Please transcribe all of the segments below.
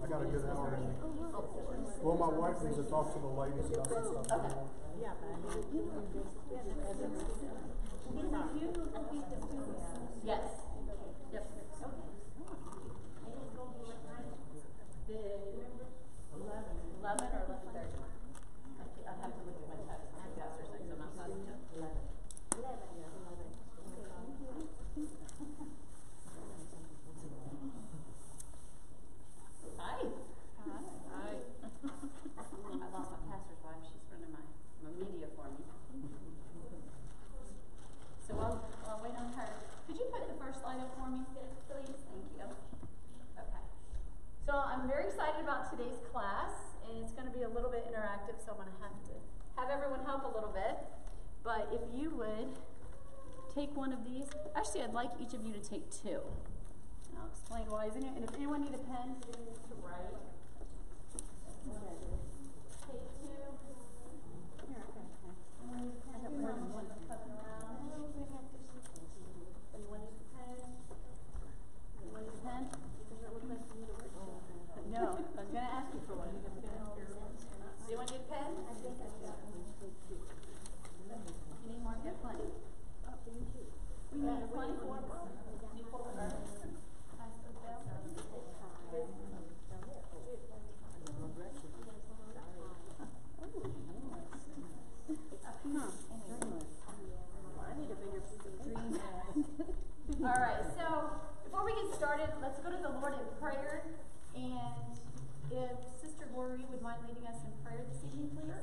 I got a good hour in me. Well, my wife needs to talk to the ladies about some stuff. Okay. Yeah, yes. Yep. The 11 or 11:30. I'd have to look at my text. My pastor said so I'm not positive. 11. Hi. Hi. I lost my pastor's wife. She's running my media for me. So I'll wait on her. Could you put the first slide up for me, please? Thank you. Okay. So I'm very excited about today's class, and it's going to be a little bit interactive, so I'm going to have everyone help a little bit. But if you would take one of these. Actually, I'd like each of you to take two. And I'll explain why. And if anyone need a pen to write, take two. Here, okay. And when you pen, everyone wants to cut it around. Anyone need a pen? Anyone need a pen? Does it look like you need a word? No, I was going to ask you for one. Do you want to need a pen? I think I got one. You need more? Get plenty. We need plenty for them. Need four of them. I need a bigger screen. All right, so before we get started, let's go to the Lord in prayer. And if Sister Glory would mind leading us in prayer this evening, please.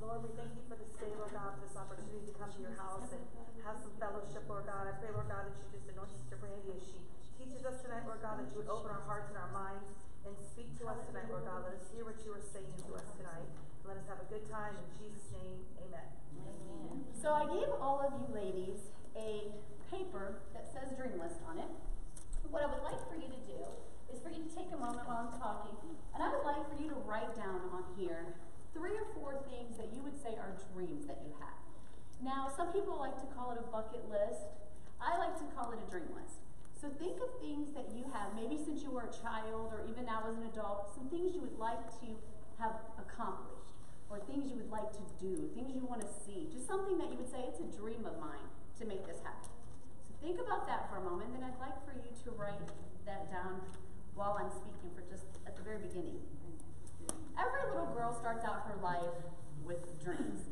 Lord, we thank you for this day, Lord God, for this opportunity to come to your house and have some fellowship, Lord God. I pray, Lord God, that you just anoint Sister Brandy as she teaches us tonight, Lord God, that you would open our hearts and our minds and speak to us tonight, Lord God. Let us hear what you are saying to us tonight. And let us have a good time. In Jesus' name, amen. Amen. So I gave all of you ladies a paper that says Dream List on it. What I would like for you to do is for you to take a moment while I'm talking, and I would like for you to write down on here 3 or 4 things that you would say are dreams that you have. Now, some people like to call it a bucket list. I like to call it a dream list. So think of things that you have, maybe since you were a child or even now as an adult, some things you would like to have accomplished, or things you would like to do, things you want to see, just something that you would say, it's a dream of mine to make this happen. So think about that for a moment, then I'd like for you to write that down while I'm speaking for just at the very beginning. Every little girl starts out her life with dreams.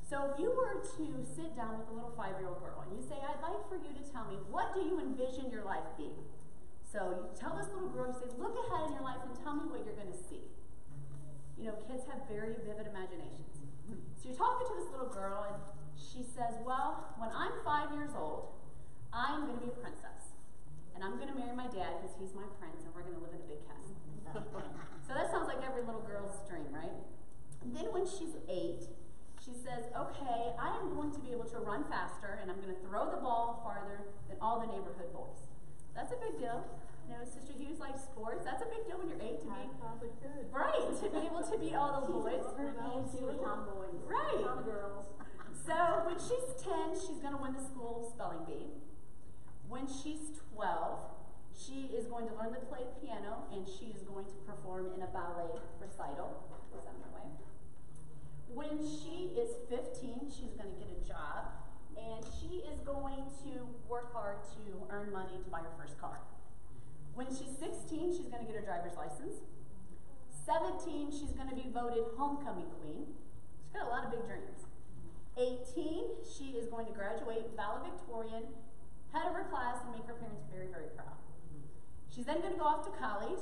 So if you were to sit down with a little 5-year-old girl and you say, I'd like for you to tell me, what do you envision your life being? So you tell this little girl, you say, look ahead in your life and tell me what you're going to see. You know, kids have very vivid imaginations. So you're talking to this little girl and she says, well, when I'm 5 years old, I'm going to be a princess. And I'm going to marry my dad because he's my prince and we're going to live in a big castle. So that sounds like every little girl's dream, right? And then when she's 8, she says, okay, I am going to be able to run faster and I'm going to throw the ball farther than all the neighborhood boys. That's a big deal. You know, Sister Hughes likes sports. That's a big deal when you're 8 to be probably could. Right, to be able to beat all those boys. Tomboys. Right. Girls. So when she's 10, she's going to win the school spelling bee. When she's 12, she is going to learn to play the piano, and she is going to perform in a ballet recital. Is that my way? When she is 15, she's going to get a job, and she is going to work hard to earn money to buy her first car. When she's 16, she's going to get her driver's license. 17, she's going to be voted homecoming queen. She's got a lot of big dreams. 18, she is going to graduate valedictorian, head of her class, and make her parents very, very proud. She's then going to go off to college,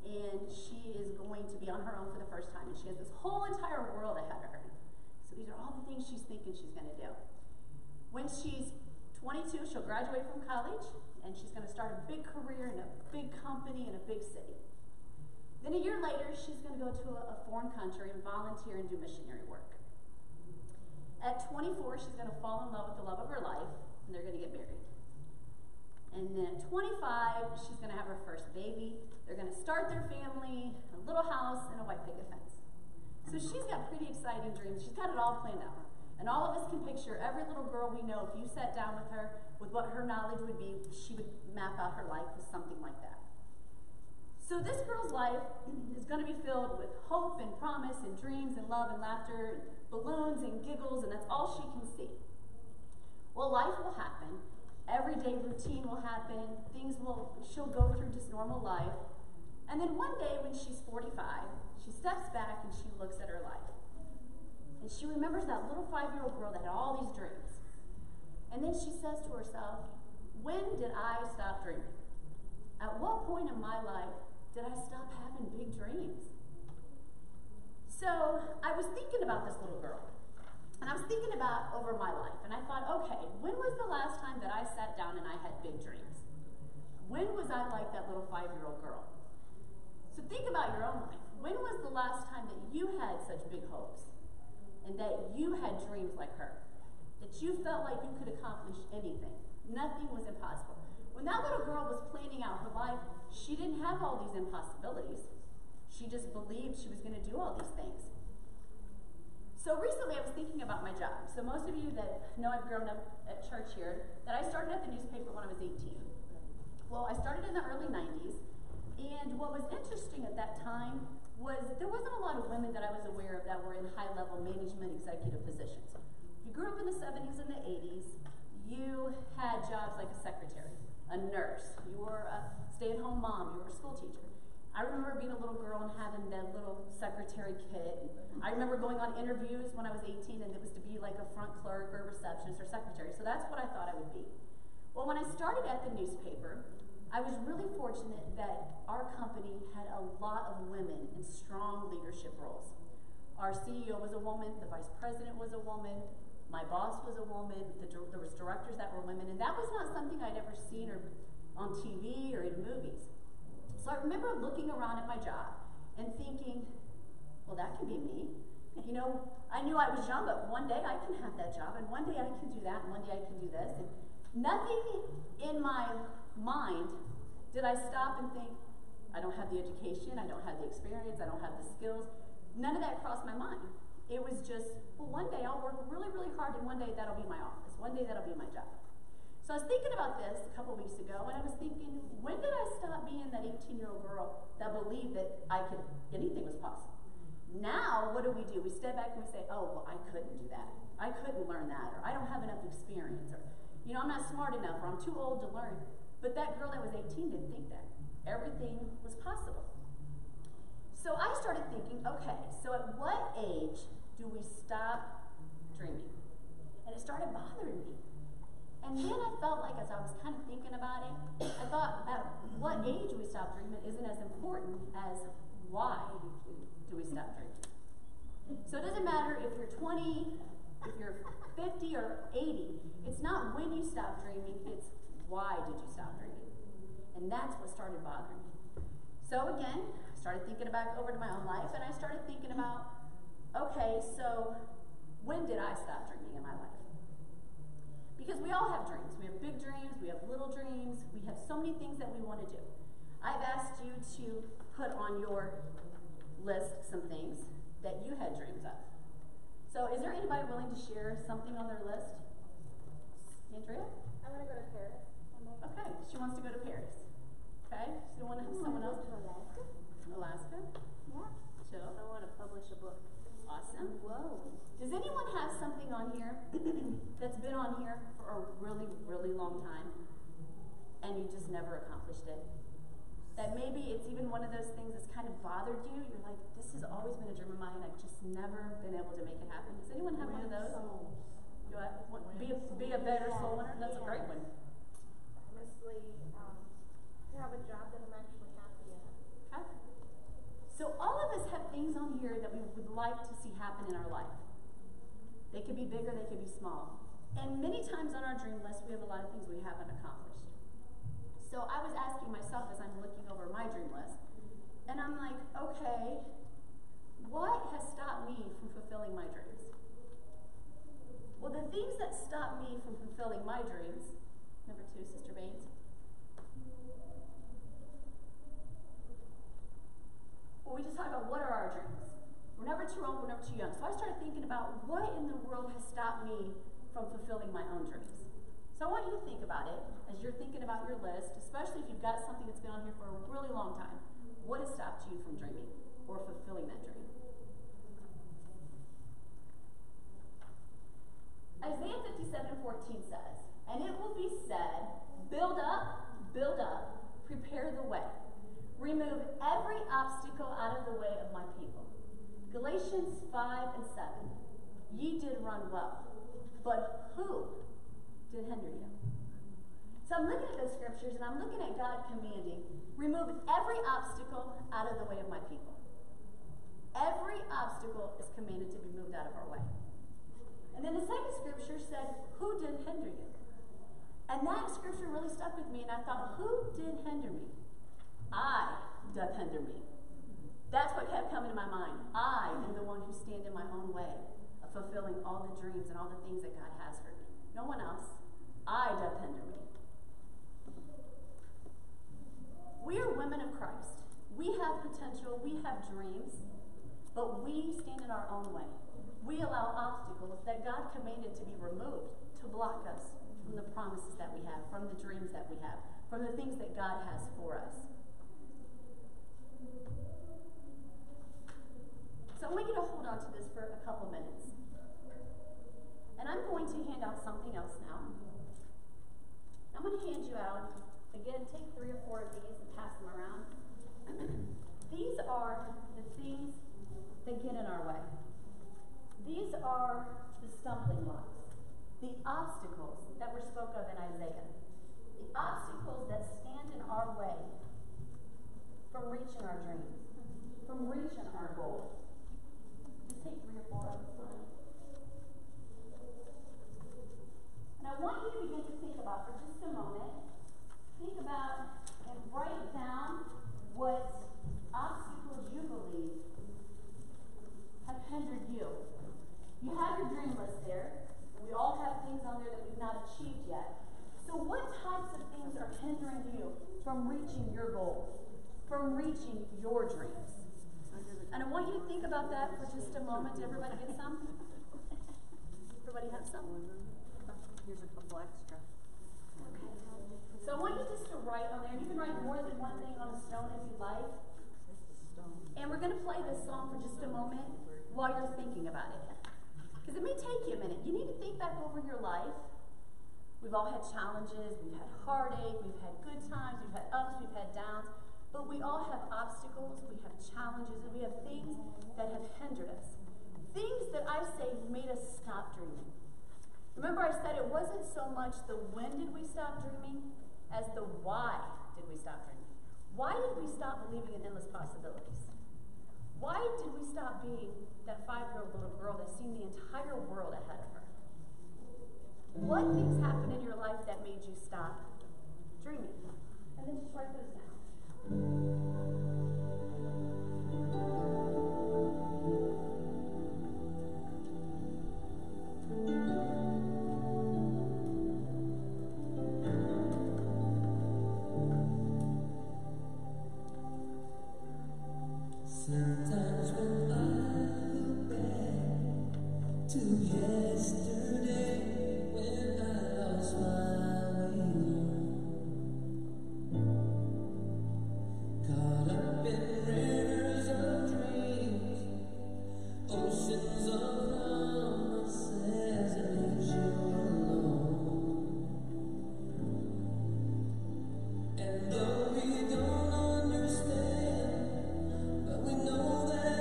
and she is going to be on her own for the first time, and she has this whole entire world ahead of her. So these are all the things she's thinking she's going to do. When she's 22, she'll graduate from college, and she's going to start a big career in a big company in a big city. Then a year later, she's going to go to a foreign country and volunteer and do missionary work. At 24, she's going to fall in love with the love of her life, and they're going to get married. And then at 25, she's going to have her first baby. They're going to start their family, a little house, and a white picket fence. So she's got pretty exciting dreams. She's got it all planned out. And all of us can picture every little girl we know, if you sat down with her with what her knowledge would be, she would map out her life with something like that. So this girl's life is going to be filled with hope and promise and dreams and love and laughter and balloons and giggles, and that's all she can see. Well, life will happen. Everyday routine will happen. She'll go through just normal life. And then one day when she's 45, she steps back and she looks at her life. And she remembers that little 5-year-old girl that had all these dreams. And then she says to herself, when did I stop dreaming? At what point in my life did I stop having big dreams? So I was thinking about this little girl. And I was thinking about over my life. And I thought, okay, when was the last time that I sat down and I had big dreams? When was I like that little 5-year-old girl? So think about your own life. When was the last time that you had such big hopes? And that you had dreams like her? That you felt like you could accomplish anything. Nothing was impossible. When that little girl was planning out her life, she didn't have all these impossibilities. She just believed she was going to do all these things. So recently I was thinking about my job. So most of you that know I've grown up at church here, that I started at the newspaper when I was 18. Well, I started in the early 90s, and what was interesting at that time was there wasn't a lot of women that I was aware of that were in high-level management executive positions. If you grew up in the 70s and the 80s, you had jobs like a secretary, a nurse, you were a stay-at-home mom, you were a school teacher. I remember being a little girl and having that little secretary kit. I remember going on interviews when I was 18, and it was to be like a front clerk or receptionist or secretary. So that's what I thought I would be. Well, when I started at the newspaper, I was really fortunate that our company had a lot of women in strong leadership roles. Our CEO was a woman, the vice president was a woman, my boss was a woman, there was directors that were women, and that was not something I'd ever seen or on TV or in movies. So I remember looking around at my job and thinking, well, that can be me. You know, I knew I was young, but one day I can have that job, and one day I can do that, and one day I can do this. And nothing in my mind did I stop and think, I don't have the education, I don't have the experience, I don't have the skills. None of that crossed my mind. It was just, well, one day I'll work really, really hard, and one day that'll be my office. One day that'll be my job. So I was thinking about this a couple weeks ago, and I was thinking, when did I stop being that 18-year-old girl that believed that anything was possible? Now, what do? We step back and we say, oh, well, I couldn't do that. I couldn't learn that, or I don't have enough experience, or, you know, I'm not smart enough, or I'm too old to learn. But that girl that was 18 didn't think that. Everything was possible. So I started thinking, okay, so at what age do we stop dreaming? And it started bothering me. And then I felt like, as I was kind of thinking about it, I thought at what age we stop dreaming isn't as important as why do we stop dreaming. So it doesn't matter if you're 20, if you're 50 or 80, it's not when you stop dreaming, it's why did you stop dreaming. And that's what started bothering me. So again, I started thinking back over to my own life, and I started thinking about, okay, so when did I stop dreaming in my life? Because we all have dreams. We have big dreams, we have little dreams, we have so many things that we want to do. I've asked you to put on your list some things that you had dreams of. So is there anybody willing to share something on their list? Andrea? I want to go to Paris. Okay, she wants to go to Paris. Okay, she don't want to have someone else. To Alaska? Alaska? Yeah. Chill. I want to publish a book. Awesome. Whoa. Does anyone have something on here that's been on here for a really, really long time and you just never accomplished it? That maybe it's even one of those things that's kind of bothered you. You're like, this has always been a dream of mine. I've just never been able to make it happen. Does anyone have one of those? You be a better soul winner? That's a great one. Honestly, to have a job that I'm actually happy at. Okay. So all of us have things on here that we would like to see happen in our life. They could be big or they could be small. And many times on our dream list, we have a lot of things we haven't accomplished. So I was asking myself as I'm looking over my dream list, and I'm like, okay, what has stopped me from fulfilling my dreams? Well, the things that stop me from fulfilling my dreams, number 2, Sister Baines. Well, we just talked about what are our dreams. We're never too old, we're never too young. So I started thinking about what in the world has stopped me from fulfilling my own dreams. So I want you to think about it as you're thinking about your list, especially if you've got something that's been on here for a really long time. What has stopped you from dreaming or fulfilling that dream? Isaiah 57:14 says, "And it will be said, build up, prepare the way. Remove every obstacle out of the way of my people." Galatians 5:7, "Ye did run well, but who did hinder you?" So I'm looking at those scriptures and I'm looking at God commanding, remove every obstacle out of the way of my people. Every obstacle is commanded to be moved out of our way. And then the second scripture said, "Who did hinder you?" And that scripture really stuck with me, and I thought, who did hinder me? I doth hinder me. That's what kept coming to my mind. I am the one who stand in my own way of fulfilling all the dreams and all the things that God has for me. No one else. I doth hinder me. We are women of Christ. We have potential, we have dreams, but we stand in our own way. We allow obstacles that God commanded to be removed to block us from the promises that we have, from the dreams that we have, from the things that God has for us. So I want you to hold on to this for a couple minutes. And I'm going to hand out something else now. I'm going to hand you out, again, take 3 or 4 of these and pass them around. These are the things that get in our way. These are the stumbling blocks, the obstacles that were spoke of in Isaiah, the obstacles that stand in our way from reaching our dreams, from reaching our goals. Just take 3 or 4 of them. And I want you to begin to think about, for just a moment, think about and write down what obstacles you believe have hindered you. You have your dream list there. We all have things on there that we've not achieved yet. So what types of things are hindering you from reaching your goals, from reaching your dreams? And I want you to think about that for just a moment. Did everybody get some? Everybody have some? Here's a couple extra. Okay. So I want you just to write on there. You can write more than one thing on a stone if you like. And we're going to play this song for just a moment while you're thinking about it. Because it may take you a minute. You need to think back over your life. We've all had challenges, we've had heartache, we've had good times, we've had ups, we've had downs. But we all have obstacles, we have challenges, and we have things that have hindered us. Things that I say made us stop dreaming. Remember I said it wasn't so much the when did we stop dreaming as the why did we stop dreaming. Why did we stop believing in endless possibilities? Why did we stop being that 5-year-old little girl that's seen the entire world ahead of her? What things happened in your life that made you stop dreaming? And then just write those down. Sometimes when I look back to yesterday, when I lost my way, caught up in rivers of dreams, oceans of promises, and leaves you alone. And though we don't understand, but we know that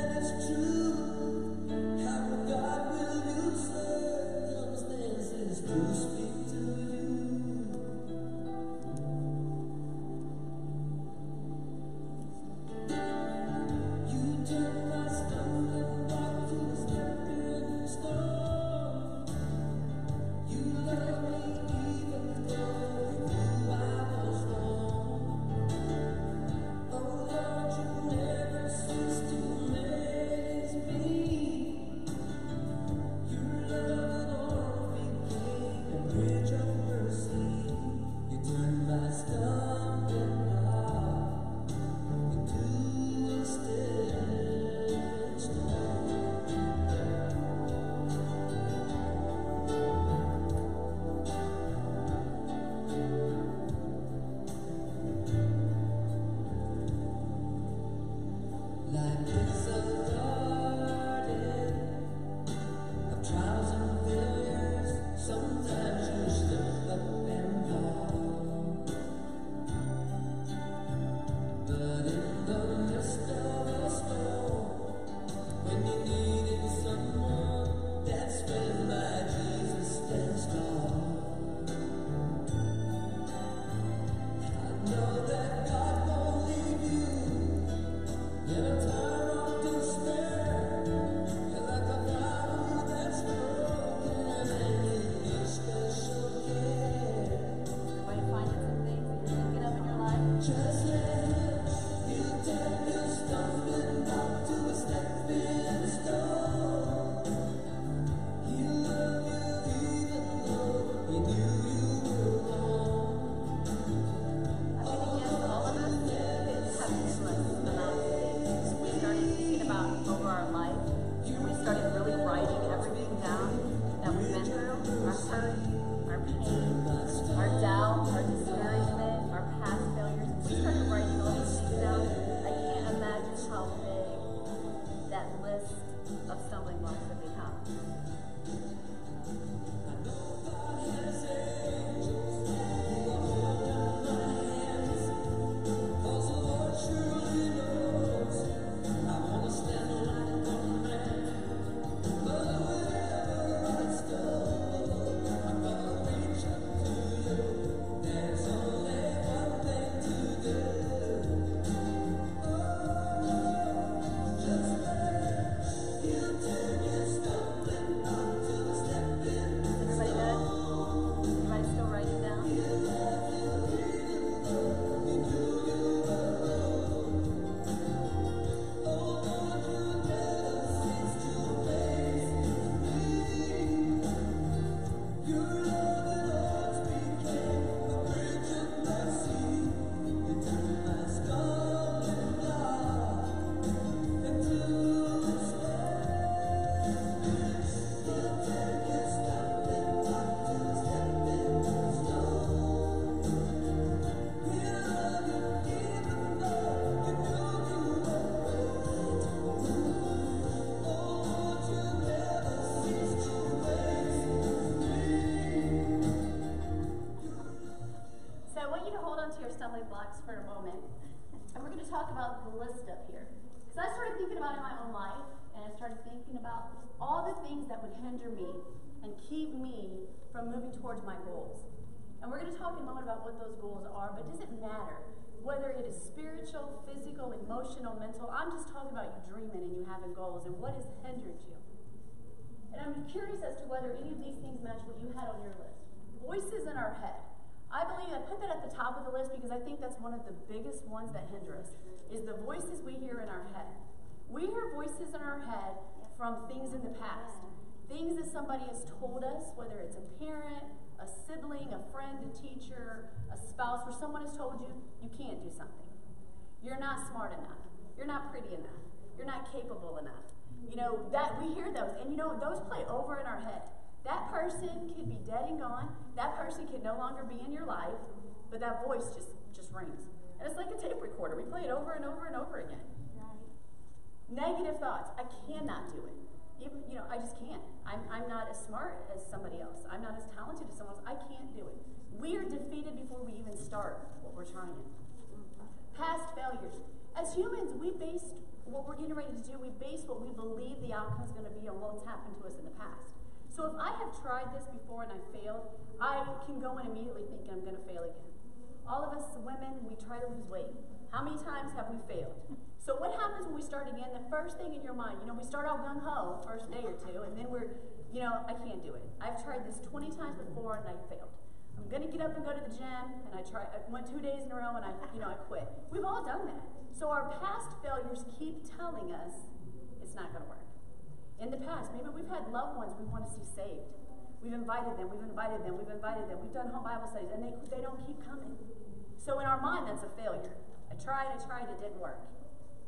Life is a garden of trials and failures. Sometimes you slip up and fall, but in the midst of a storm, when you needed someone, that's when my Jesus stands tall. I know that God won't leave you in a time of despair. You're like a flower that's broken and you need special care. Everybody finding some things that you're thinking of in your life? Just let you turn your stumbling block to a stepping stone. He'll love you even though he knew you were wrong. I think yes, all of us have endless amounts of things. We started thinking about over our life, and we started really writing everything down that we've been through, our hurt, our pain, our doubt, our discouragement, our past failures. If we started writing all these things down, I can't imagine how big that list of stumbling blocks would become. Cause the Lord surely knows I wanna stand like a man. But wherever I stumble, I'm gonna reach up to you. There's only one thing to do. Just let you turn your stumbling block to a stepping Everybody good? Everybody still writing down? So I want you to hold on to your stumbling blocks for a moment, and we're going to talk about the list up here. Because I started thinking about it in my own life, and I started thinking about all the things that would hinder me and keep me from moving towards my goals. And we're going to talk in a moment about what those goals are, but does it matter whether it is spiritual, physical, emotional, mental? I'm just talking about you dreaming and you having goals, and what has hindered you. And I'm curious as to whether any of these things match what you had on your list. Voices in our head. I believe I put that at the top of the list because I think that's one of the biggest ones that hinder us, is the voices we hear in our head. We hear voices in our head from things in the past. Things that somebody has told us, whether it's a parent, a sibling, a friend, a teacher, a spouse, where someone has told you, you can't do something. You're not smart enough. You're not pretty enough. You're not capable enough. You know, that we hear those, and you know, those play over in our head. That person could be dead and gone. That person could no longer be in your life, but that voice just rings. And it's like a tape recorder. We play it over and over and over again. Right. Negative thoughts. I cannot do it. Even, you know, I just can't. I'm not as smart as somebody else. I'm not as talented as someone else. I can't do it. We are defeated before we even start what we're trying. Past failures. As humans, we base what we're getting ready to do, we base what we believe the outcome is going to be on what's happened to us in the past. So if I have tried this before and I failed, I can go in immediately thinking I'm going to fail again. All of us women, we try to lose weight. How many times have we failed? So what happens when we start again? The first thing in your mind, you know, we start out gung-ho first day or two, and then we're, you know, I can't do it. I've tried this 20 times before and I failed. I'm going to get up and go to the gym, and I went 2 days in a row and I quit. We've all done that. So our past failures keep telling us it's not going to work. In the past, maybe we've had loved ones we want to see saved. We've invited them, we've invited them, we've invited them. We've done home Bible studies, and they don't keep coming. So in our mind, that's a failure. I tried, it didn't work.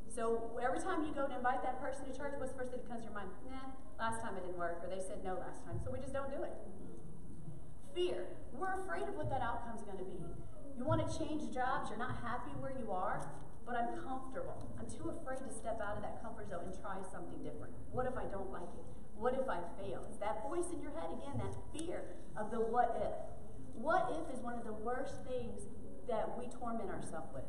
So every time you go to invite that person to church, what's the first thing that comes to your mind? Nah, last time it didn't work, or they said no last time, so we just don't do it. Fear. We're afraid of what that outcome's going to be. You want to change jobs, you're not happy where you are. but I'm comfortable. I'm too afraid to step out of that comfort zone and try something different. What if I don't like it? What if I fail? It's that voice in your head again, that fear of the what if. What if is one of the worst things that we torment ourselves with.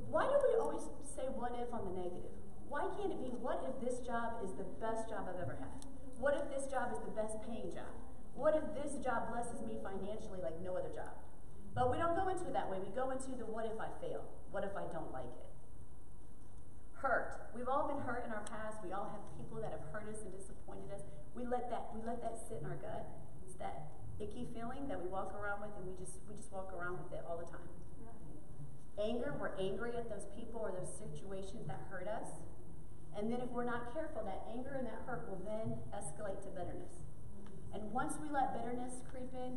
Why do we always say what if on the negative? Why can't it be what if this job is the best job I've ever had? What if this job is the best paying job? What if this job blesses me financially like no other job? But we don't go into it that way. We go into the what if I fail? What if I don't like it? Hurt. We've all been hurt in our past. We all have people that have hurt us and disappointed us. We let that sit in our gut. It's that icky feeling that we walk around with, and we just walk around with it all the time. Anger. We're angry at those people or those situations that hurt us. And then if we're not careful, that anger and that hurt will then escalate to bitterness. And once we let bitterness creep in,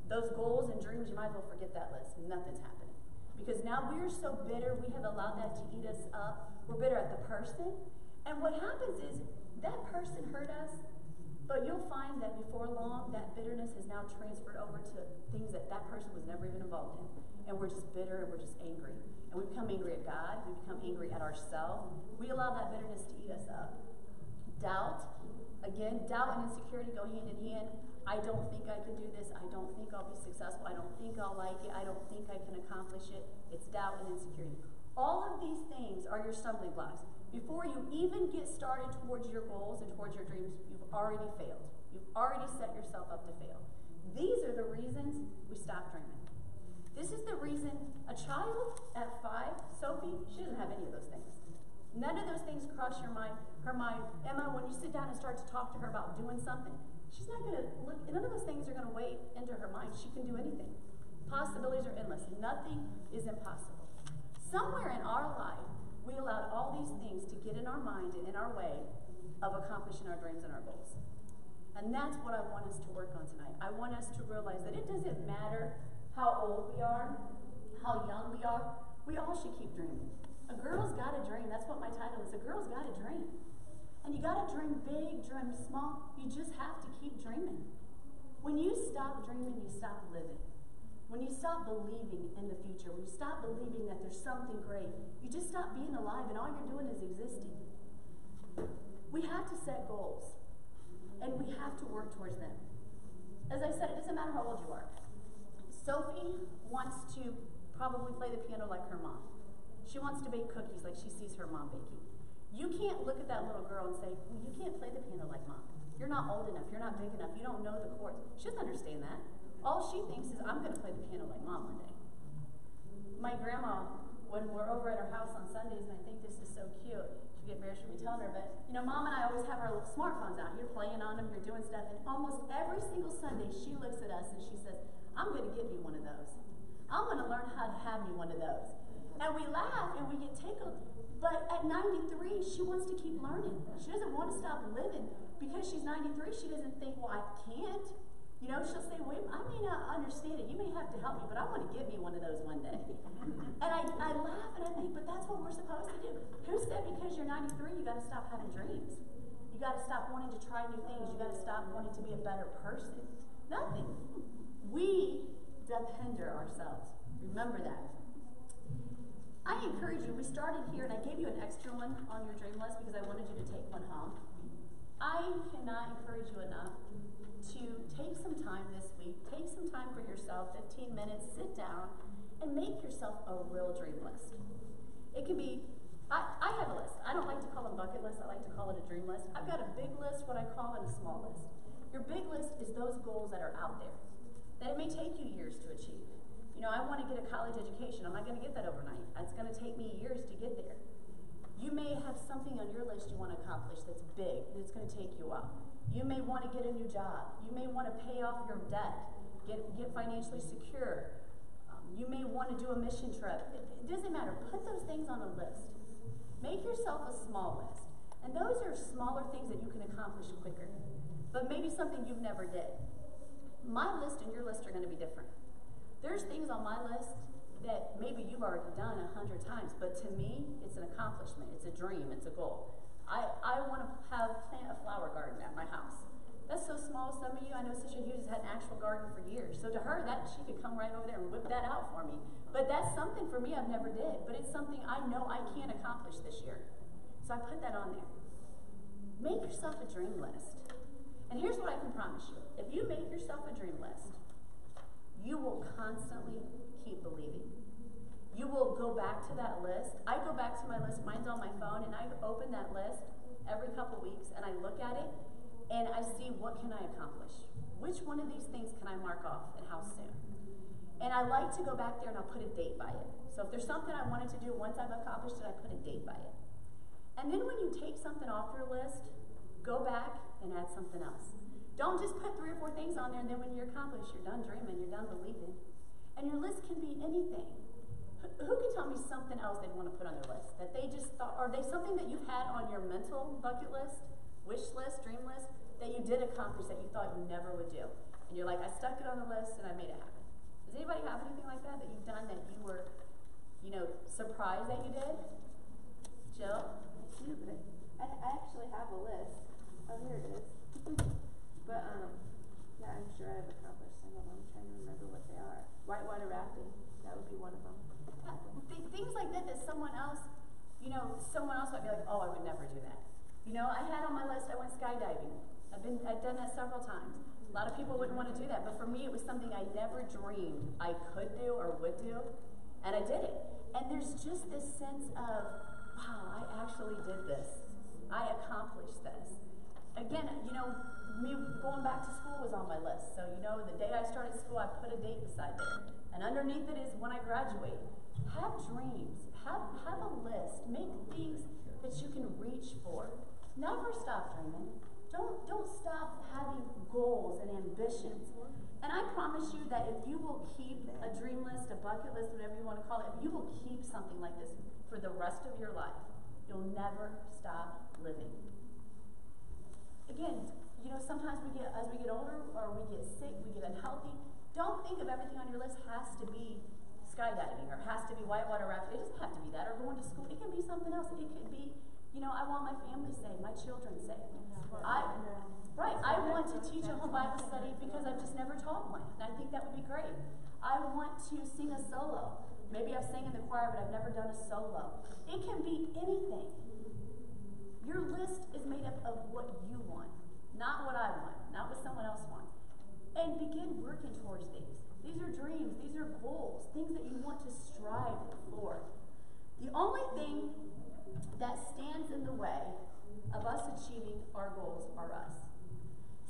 those goals and dreams, you might as well forget that list. Nothing's happening. Because now we are so bitter, we have allowed that to eat us up. We're bitter at the person. And what happens is that person hurt us, but you'll find that before long, that bitterness has now transferred over to things that person was never even involved in. And we're just bitter and we're just angry. And we become angry at God. We become angry at ourselves. We allow that bitterness to eat us up. Doubt. Again, doubt and insecurity go hand in hand. I don't think I can do this. I don't think I'll be successful. I don't think I'll like it. I don't think I can accomplish it. It's doubt and insecurity. All of these things are your stumbling blocks. Before you even get started towards your goals and towards your dreams, you've already failed. You've already set yourself up to fail. These are the reasons we stop dreaming. This is the reason a child at 5, Sophie, she doesn't have any of those things. None of those things cross her mind. Emma, when you sit down and start to talk to her about doing something, she's not going to look, none of those things are going to weigh into her mind. She can do anything. Possibilities are endless. Nothing is impossible. Somewhere in our life, we allowed all these things to get in our mind and in our way of accomplishing our dreams and our goals. And that's what I want us to work on tonight. I want us to realize that it doesn't matter how old we are, how young we are, we all should keep dreaming. A girl's got a dream. That's what my title is. A girl's got a dream. And you got to dream big, dream small. You just have to keep dreaming. When you stop dreaming, you stop living. When you stop believing in the future, when you stop believing that there's something great, you just stop being alive and all you're doing is existing. We have to set goals. And we have to work towards them. As I said, it doesn't matter how old you are. Sophie wants to probably play the piano like her mom. She wants to bake cookies like she sees her mom baking. You can't look at that little girl and say, well, you can't play the piano like mom. You're not old enough. You're not big enough. You don't know the chords. She doesn't understand that. All she thinks is, I'm going to play the piano like mom one day. My grandma, when we're over at her house on Sundays, and I think this is so cute, she'll get embarrassed for me telling her, but, mom and I always have our little smartphones out. You're playing on them, you're doing stuff, and almost every single Sunday, she looks at us and she says, I'm going to get me one of those. I'm going to learn how to have me one of those. And we laugh and we get tickled. But at 93, she wants to keep learning. She doesn't want to stop living. Because she's 93, she doesn't think, well, I can't. She'll say, wait, I may not understand it. You may have to help me, but I want to get me one of those one day. And I laugh and I think, but that's what we're supposed to do. Who said because you're 93, you got to stop having dreams? You got to stop wanting to try new things. You got to stop wanting to be a better person. Nothing. We depender ourselves. Remember that. I encourage you, we started here, and I gave you an extra one on your dream list because I wanted you to take one home. I cannot encourage you enough to take some time this week, take some time for yourself, 15 minutes, sit down, and make yourself a real dream list. It can be, I have a list. I don't like to call them bucket lists, I like to call it a dream list. I've got a big list, what I call, and a small list. Your big list is those goals that are out there, that it may take you years to achieve. I want to get a college education. I'm not going to get that overnight. It's going to take me years to get there. You may have something on your list you want to accomplish that's big, and it's going to take you a while. You may want to get a new job. You may want to pay off your debt, get financially secure. You may want to do a mission trip. It doesn't matter. Put those things on a list. Make yourself a small list. And those are smaller things that you can accomplish quicker. But maybe something you've never did. My list and your list are going to be different. There's things on my list that maybe you've already done 100 times, but to me, it's an accomplishment, it's a dream, it's a goal. I want to plant a flower garden at my house. That's so small. Some of you, I know Sister Hughes has had an actual garden for years. So to her, that she could come right over there and whip that out for me. But that's something for me I've never did, but it's something I know I can accomplish this year. So I put that on there. Make yourself a dream list. And here's what I can promise you. If you make yourself a dream list, you will constantly keep believing. You will go back to that list. I go back to my list, mine's on my phone, and I open that list every couple weeks, and I look at it, and I see what can I accomplish. Which one of these things can I mark off, and how soon? And I like to go back there, and I'll put a date by it. So if there's something I wanted to do, once I've accomplished it, I put a date by it. And then when you take something off your list, go back and add something else. Don't just put 3 or 4 things on there, and then when you're accomplished, you're done dreaming, you're done believing. And your list can be anything. Who can tell me something else they'd want to put on their list that they just thought, or they something that you've had on your mental bucket list, wish list, dream list, that you did accomplish that you thought you never would do? And you're like, I stuck it on the list and I made it happen. Does anybody have anything like that that you've done that you were, surprised that you did? Jill? I actually have a list. Oh, here it is. But, yeah, I'm sure I've accomplished some of them. I'm trying to remember what they are. Whitewater rafting, that would be one of them. Things like that someone else might be like, oh, I would never do that. I had on my list, I went skydiving. I've done that several times. A lot of people wouldn't want to do that, but for me, it was something I never dreamed I could do or would do, and I did it. And there's just this sense of, wow, I actually did this. I accomplished this. Again, me going back to school was on my list. So, the day I started school, I put a date beside there. And underneath it is when I graduate. Have dreams. Have a list. Make things that you can reach for. Never stop dreaming. Don't stop having goals and ambitions. And I promise you that if you will keep a dream list, a bucket list, whatever you want to call it, if you will keep something like this for the rest of your life, you'll never stop living. Again, sometimes as we get older or we get sick, we get unhealthy, don't think of everything on your list has to be skydiving or has to be whitewater rafting. It doesn't have to be that, or going to school. It can be something else. It could be, I want my family saved, my children saved. I want to teach a home Bible study because I've just never taught one, and I think that would be great. I want to sing a solo. Maybe I've sang in the choir, but I've never done a solo. It can be anything. Your list is made up of what you want, not what I want, not what someone else wants. And begin working towards these. These are dreams, these are goals, things that you want to strive for. The only thing that stands in the way of us achieving our goals are us.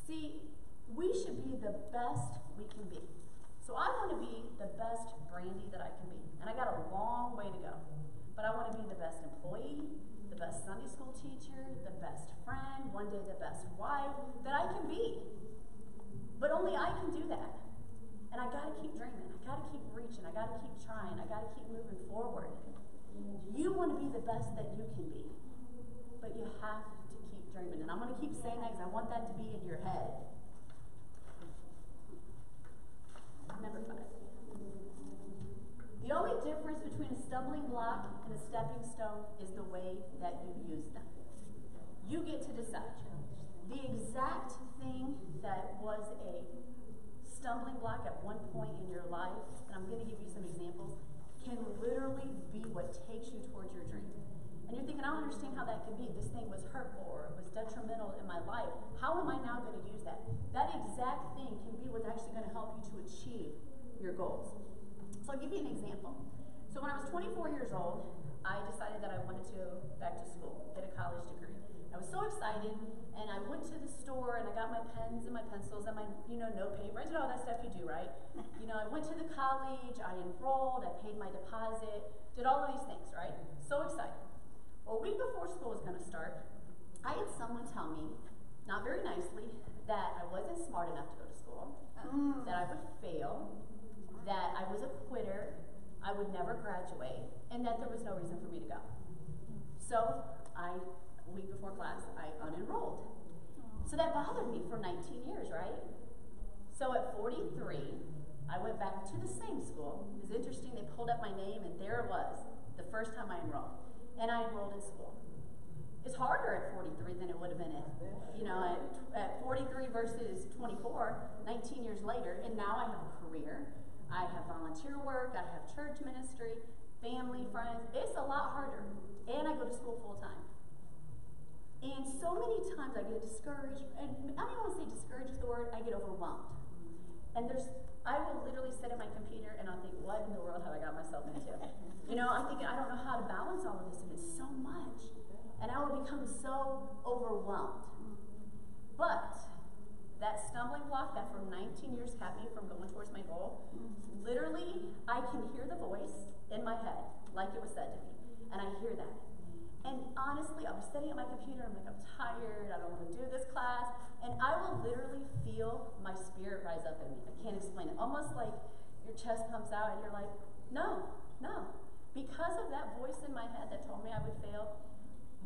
See, we should be the best we can be. So I want to be the best Brandy that I can be. And I got a long way to go. But I want to be the best employee, the best Sunday school teacher, the best friend, one day the best wife that I can be. But only I can do that. And I got to keep dreaming. I got to keep reaching. I got to keep trying. I got to keep moving forward. You want to be the best that you can be. But you have to keep dreaming. And I'm going to keep saying that because I want that to be in your head. Number 5. The only difference between a stumbling block and a stepping stone is the way that you use them. You get to decide. The exact thing that was a stumbling block at one point in your life, and I'm going to give you some examples, can literally be what takes you towards your dream. And you're thinking, I don't understand how that could be. This thing was hurtful or it was detrimental in my life. How am I now going to use that? That exact thing can be what's actually going to help you to achieve your goals. So I'll give you an example. So when I was 24 years old, I decided that I wanted to go back to school, get a college degree. I was so excited, and I went to the store, and I got my pens and my pencils and my, note paper. I did all that stuff you do, right? I went to the college, I enrolled, I paid my deposit, did all of these things, right? So excited. Well, a week before school was going to start, I had someone tell me, not very nicely, that I wasn't smart enough to go to school, that I would fail, that I was a quitter, I would never graduate, and that there was no reason for me to go. So a week before class, I unenrolled. So that bothered me for 19 years, right? So at 43, I went back to the same school. It was interesting, they pulled up my name, and there it was, the first time I enrolled. And I enrolled in school. It's harder at 43 than it would have been at 43 versus 24, 19 years later, and now I have a career. I have volunteer work, I have church ministry, family, friends. It's a lot harder. And I go to school full time. And so many times I get discouraged, and I don't want to say discouraged is the word, I get overwhelmed. And I will literally sit at my computer and I'll think, what in the world have I got myself into? You know, I'm thinking, I don't know how to balance all of this, and it's so much. And I will become so overwhelmed. But that stumbling block that for 19 years kept me from going towards my goal, literally, I can hear the voice in my head, like it was said to me. And I hear that. And honestly, I'll be sitting at my computer, I'm like, I'm tired, I don't want to do this class. And I will literally feel my spirit rise up in me. I can't explain it. Almost like your chest comes out and you're like, no. Because of that voice in my head that told me I would fail,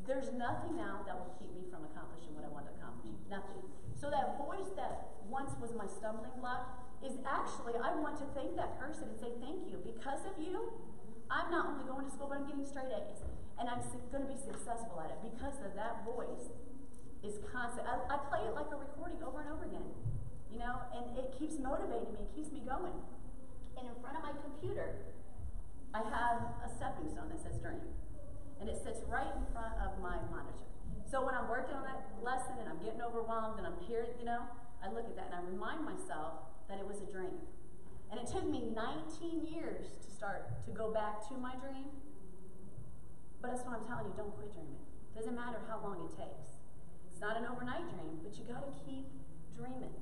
there's nothing now that will keep me from accomplishing what I want to accomplish. Nothing. So that voice that once was my stumbling block is actually, I want to thank that person and say thank you. Because of you, I'm not only going to school, but I'm getting straight A's. And I'm going to be successful at it because of that voice is constant. I play it like a recording over and over again, you know, and it keeps motivating me, it keeps me going. And in front of my computer, I have a stepping stone that says dream. And it sits right in front of my monitor. So when I'm working on that lesson and I'm getting overwhelmed and I'm here, you know, I look at that and I remind myself that it was a dream. And it took me 19 years to go back to my dream. But that's what I'm telling you, don't quit dreaming. Doesn't matter how long it takes. It's not an overnight dream, but you gotta keep dreaming.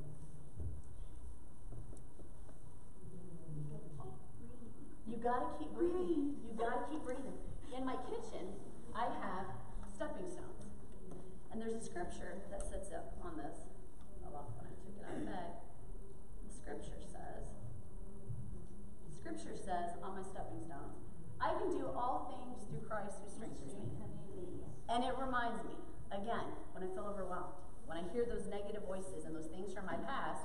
You gotta keep breathing. You gotta keep breathing. In my kitchen, I have stepping stones. And there's a scripture that sits up on this. I lost when I took it out of bed. The scripture says on my stepping stones, I can do all things through Christ who strengthens me. And it reminds me, again, when I feel overwhelmed, when I hear those negative voices and those things from my past,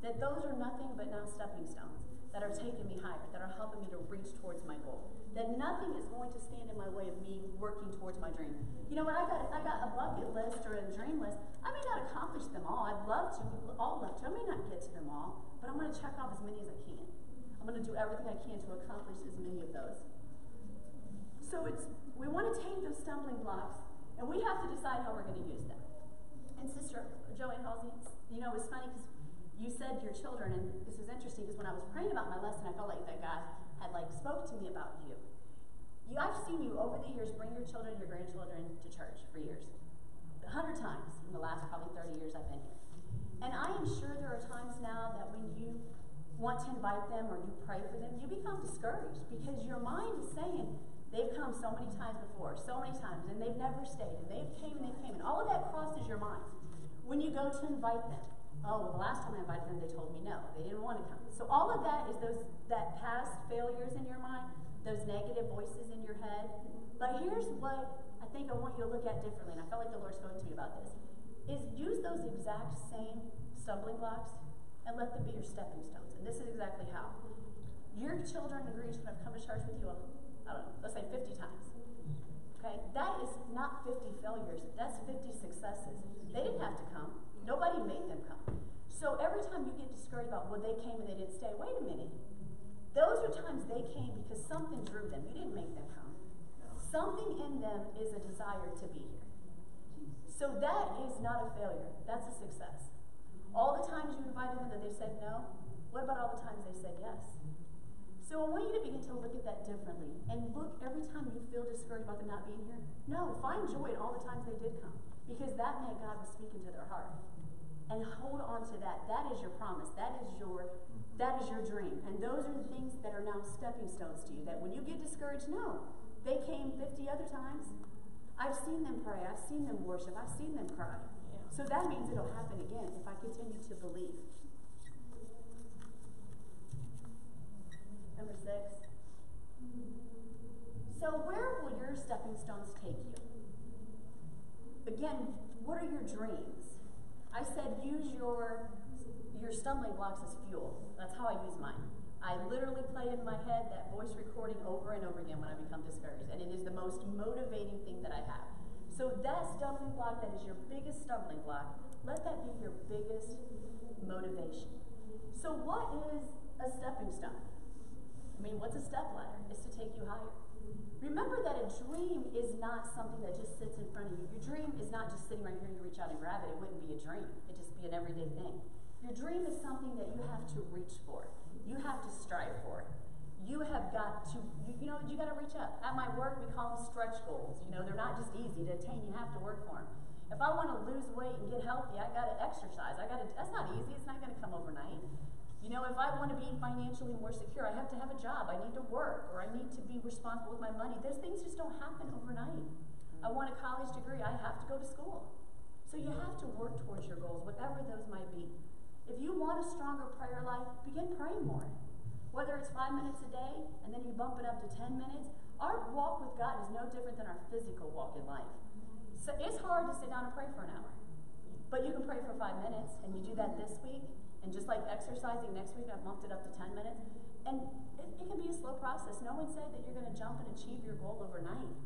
that those are nothing but now stepping stones that are taking me higher, that are helping me to reach towards my goal. That nothing is going to stand in my way of me working towards my dream. You know what, I got a bucket list or a dream list. I may not accomplish them all. I'd love to, we'd all love to. I may not get to them all, but I'm going to check off as many as I can. I'm going to do everything I can to accomplish as many of those. So we want to take those stumbling blocks, and we have to decide how we're going to use them. And Sister Joanne Halsey, you know, it was funny because you said your children, and this was interesting because when I was praying about my lesson, I felt like that God had spoke to me about you. I've seen you over the years bring your children and your grandchildren to church for years. 100 times in the last probably 30 years I've been here. And I am sure there are times now that when you want to invite them or you pray for them, you become discouraged because your mind is saying, they've come so many times before, so many times, and they've never stayed, and they've came, and all of that crosses your mind. When you go to invite them, oh, well, the last time I invited them, they told me no, they didn't want to come. So all of that is that past failures in your mind, those negative voices in your head. But here's what I think I want you to look at differently, and I felt like the Lord spoke to me about this, is use those exact same stumbling blocks and let them be your stepping stones. And this is exactly how. Your children and grandchildren have come to church with you, I don't know, let's say 50 times. Okay? That is not 50 failures. That's 50 successes. They didn't have to come. Nobody made them come. So every time you get discouraged about, well, they came and they didn't stay, wait a minute. Those are times they came because something drew them. You didn't make them come. Something in them is a desire to be here. So that is not a failure. That's a success. All the times you invited them that they said no, what about all the times they said yes? So I want you to begin to look at that differently. And look, every time you feel discouraged about them not being here, no, find joy in all the times they did come. Because that meant God was speaking to their heart. And hold on to that. That is your promise. That is your dream. And those are the things that are now stepping stones to you. That when you get discouraged, no. They came 50 other times. I've seen them pray. I've seen them worship. I've seen them cry. So that means it'll happen again if I continue to believe. Number 6. So where will your stepping stones take you? Again, what are your dreams? I said use your stumbling blocks as fuel. That's how I use mine. I literally play in my head that voice recording over and over again when I become discouraged. And it is the most motivating thing that I have. So that stumbling block that is your biggest stumbling block, let that be your biggest motivation. So what is a stepping stone? I mean, what's a step ladder? It's to take you higher. Remember that a dream is not something that just sits in front of you. Your dream is not just sitting right here and you reach out and grab it. It wouldn't be a dream. It'd just be an everyday thing. Your dream is something that you have to reach for. You have to strive for. You have got to, you got to reach up. At my work, we call them stretch goals. They're not just easy to attain. You have to work for them. If I want to lose weight and get healthy, I got to exercise. That's not easy. It's not going to come overnight. If I want to be financially more secure, I have to have a job. I need to work, or I need to be responsible with my money. Those things just don't happen overnight. I want a college degree. I have to go to school. So you have to work towards your goals, whatever those might be. If you want a stronger prayer life, begin praying more. Whether it's 5 minutes a day, and then you bump it up to 10 minutes, our walk with God is no different than our physical walk in life. So it's hard to sit down and pray for an hour. But you can pray for 5 minutes, and you do that this week. And just like exercising next week, I've bumped it up to 10 minutes. And it can be a slow process. No one said that you're going to jump and achieve your goal overnight.